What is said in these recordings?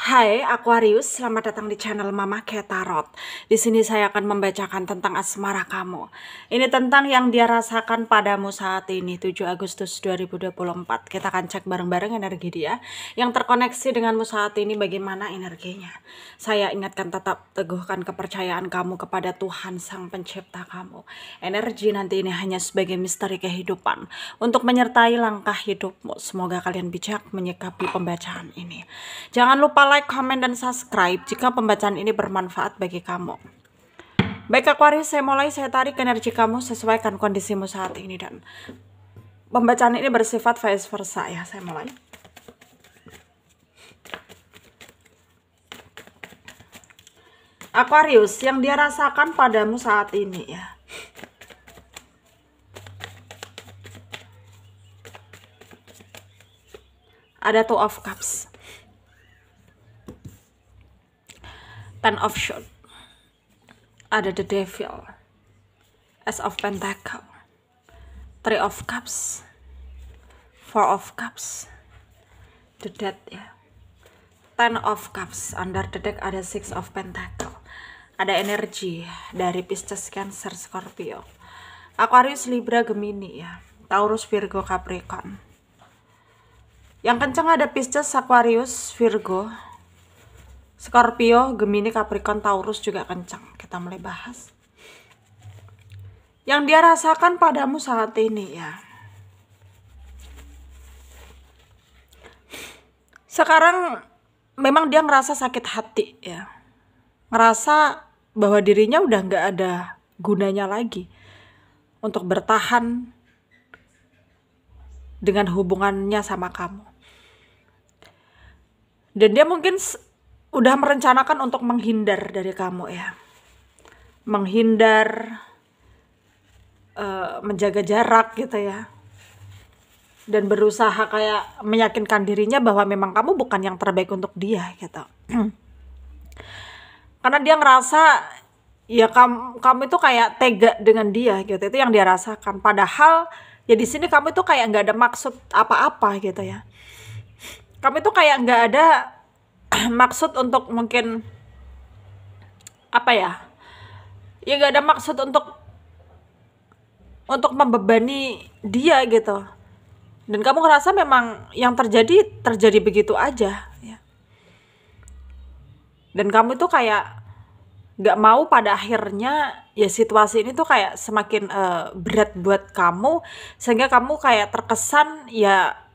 Hai Aquarius, selamat datang di channel Mama Kay Tarot. Di sini saya akan membacakan tentang asmara kamu. Ini tentang yang dia rasakan padamu saat ini, 7 Agustus 2024. Kita akan cek bareng-bareng energi dia yang terkoneksi denganmu saat ini, bagaimana energinya. Saya ingatkan, tetap teguhkan kepercayaan kamu kepada Tuhan Sang Pencipta kamu. Energi nanti ini hanya sebagai misteri kehidupan untuk menyertai langkah hidupmu. Semoga kalian bijak menyikapi pembacaan ini. Jangan lupa like, comment, dan subscribe jika pembacaan ini bermanfaat bagi kamu. Baik Aquarius, saya tarik energi kamu, sesuaikan kondisimu saat ini, dan pembacaan ini bersifat vice versa ya. Saya mulai. Aquarius, yang dia rasakan padamu saat ini ya. Ada Two of Cups, Ten of Swords, ada The Devil, Ace of Pentacle, Three of Cups, Four of Cups, The Death ya, Ten of Cups. Under the deck ada Six of Pentacle. Ada energi dari Pisces, Cancer, Scorpio, Aquarius, Libra, Gemini ya, Taurus, Virgo, Capricorn. Yang kencang ada Pisces, Aquarius, Virgo, Scorpio, Gemini, Capricorn, Taurus juga kencang. Kita mulai bahas yang dia rasakan padamu saat ini ya. Sekarang memang dia ngerasa sakit hati ya, ngerasa bahwa dirinya udah nggak ada gunanya lagi untuk bertahan dengan hubungannya sama kamu. Dan dia mungkin udah merencanakan untuk menghindar dari kamu ya, menghindar, menjaga jarak gitu ya, dan berusaha kayak meyakinkan dirinya bahwa memang kamu bukan yang terbaik untuk dia gitu. Karena dia ngerasa ya kamu itu kayak tega dengan dia gitu, itu yang dia rasakan. Padahal ya di sini kamu itu kayak nggak ada maksud apa-apa gitu ya. Kamu itu kayak nggak ada maksud untuk mungkin apa ya? Ya nggak ada maksud untuk membebani dia gitu. Dan kamu ngerasa memang yang terjadi begitu aja ya. Dan kamu itu kayak nggak mau pada akhirnya ya situasi ini tuh kayak semakin berat buat kamu, sehingga kamu kayak terkesan ya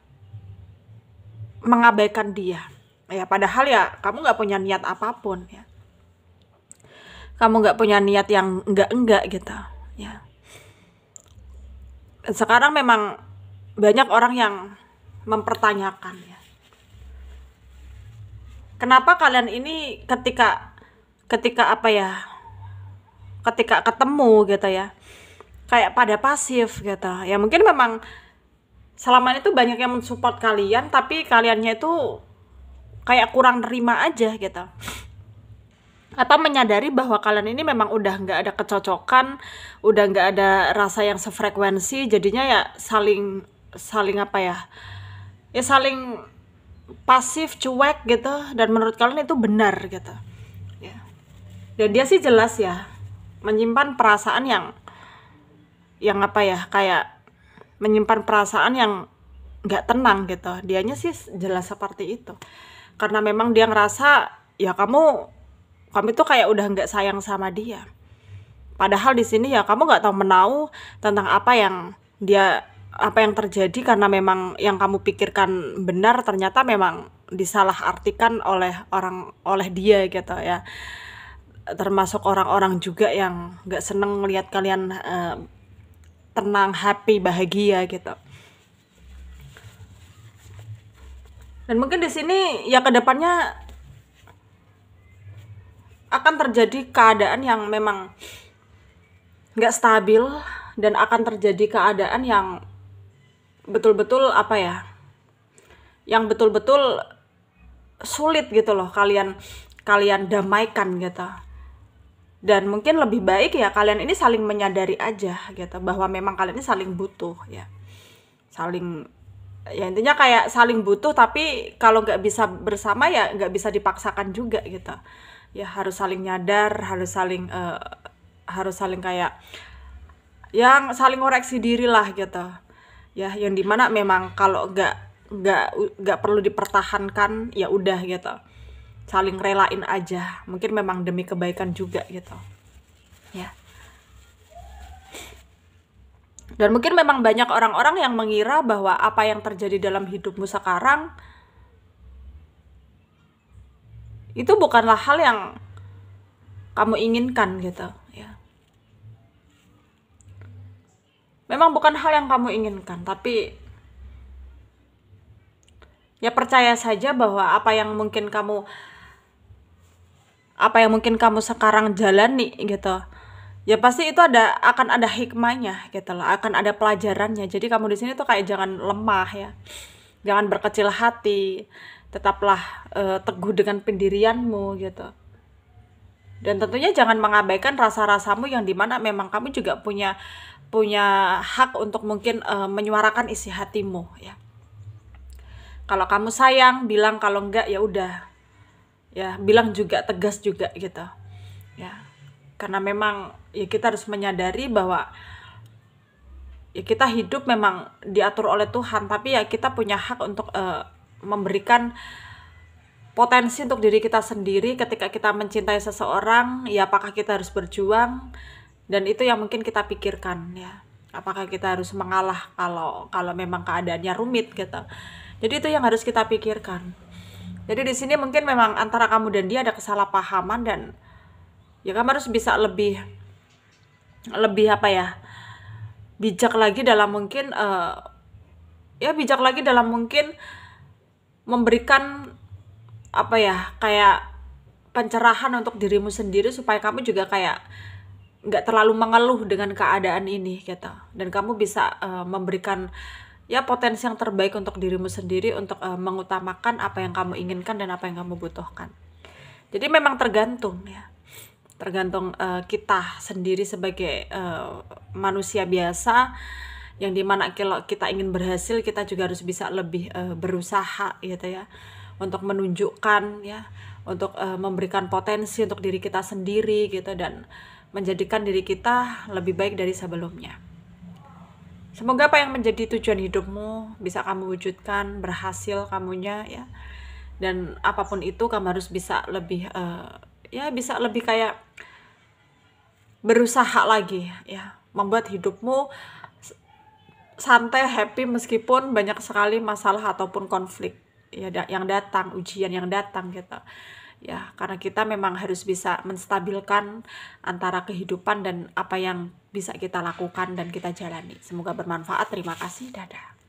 mengabaikan dia ya, padahal ya kamu nggak punya niat apapun ya, kamu nggak punya niat yang enggak gitu ya. Dan sekarang memang banyak orang yang mempertanyakan ya, kenapa kalian ini ketika apa ya, ketika ketemu gitu ya, kayak pada pasif gitu ya. Mungkin memang selama ini tuh banyak yang mensupport kalian, tapi kaliannya itu kayak kurang nerima aja gitu, atau menyadari bahwa kalian ini memang udah nggak ada kecocokan, udah nggak ada rasa yang sefrekuensi, jadinya ya saling apa ya, ya saling pasif, cuek gitu. Dan menurut kalian itu benar gitu ya. Dan dia sih jelas ya menyimpan perasaan yang apa ya, kayak menyimpan perasaan yang nggak tenang gitu. Dianya sih jelas seperti itu, karena memang dia ngerasa ya kamu tuh kayak udah nggak sayang sama dia. Padahal di sini ya kamu nggak tahu menau tentang apa yang terjadi, karena memang yang kamu pikirkan benar ternyata memang disalahartikan oleh dia gitu ya. Termasuk orang-orang juga yang nggak seneng melihat kalian tenang, happy, bahagia gitu. Dan mungkin di sini ya kedepannya akan terjadi keadaan yang memang nggak stabil, dan akan terjadi keadaan yang betul-betul apa ya, yang betul-betul sulit gitu loh kalian damaikan gitu. Dan mungkin lebih baik ya kalian ini saling menyadari aja gitu, bahwa memang kalian ini saling butuh ya, saling Ya intinya kayak saling butuh, tapi kalau nggak bisa bersama ya nggak bisa dipaksakan juga gitu. Ya harus saling nyadar, harus saling kayak yang saling koreksi diri lah gitu. Ya yang dimana memang kalau nggak nggak perlu dipertahankan ya udah gitu. Saling relain aja. Mungkin memang demi kebaikan juga gitu. Ya. Dan mungkin memang banyak orang-orang yang mengira bahwa apa yang terjadi dalam hidupmu sekarang itu bukanlah hal yang kamu inginkan gitu ya. Memang bukan hal yang kamu inginkan, tapi ya percaya saja bahwa apa yang mungkin kamu sekarang jalani gitu. Ya pasti itu akan ada hikmahnya gitu loh, akan ada pelajarannya. Jadi kamu di sini tuh kayak jangan lemah ya. Jangan berkecil hati. Tetaplah teguh dengan pendirianmu gitu. Dan tentunya jangan mengabaikan rasa-rasamu yang dimana memang kamu juga punya hak untuk mungkin menyuarakan isi hatimu ya. Kalau kamu sayang, bilang, kalau enggak ya udah. Ya, bilang juga, tegas juga gitu. Ya. Karena memang ya kita harus menyadari bahwa ya kita hidup memang diatur oleh Tuhan, tapi ya kita punya hak untuk memberikan potensi untuk diri kita sendiri. Ketika kita mencintai seseorang, ya apakah kita harus berjuang, dan itu yang mungkin kita pikirkan ya, apakah kita harus mengalah kalau memang keadaannya rumit gitu. Jadi itu yang harus kita pikirkan. Jadi di sini mungkin memang antara kamu dan dia ada kesalahpahaman, dan ya kamu harus bisa lebih apa ya, bijak lagi dalam mungkin memberikan apa ya, kayak pencerahan untuk dirimu sendiri supaya kamu juga kayak nggak terlalu mengeluh dengan keadaan ini gitu, dan kamu bisa memberikan ya potensi yang terbaik untuk dirimu sendiri untuk mengutamakan apa yang kamu inginkan dan apa yang kamu butuhkan. Jadi memang tergantung kita sendiri sebagai manusia biasa, yang dimana kalau kita ingin berhasil kita juga harus bisa lebih berusaha gitu ya, untuk menunjukkan ya, untuk memberikan potensi untuk diri kita sendiri gitu, dan menjadikan diri kita lebih baik dari sebelumnya. Semoga apa yang menjadi tujuan hidupmu bisa kamu wujudkan, berhasil kamunya ya. Dan apapun itu kamu harus bisa lebih bisa lebih kayak berusaha lagi ya, membuat hidupmu santai, happy meskipun banyak sekali masalah ataupun konflik ya yang datang, ujian yang datang gitu. Ya, karena kita memang harus bisa menstabilkan antara kehidupan dan apa yang bisa kita lakukan dan kita jalani. Semoga bermanfaat. Terima kasih. Dadah.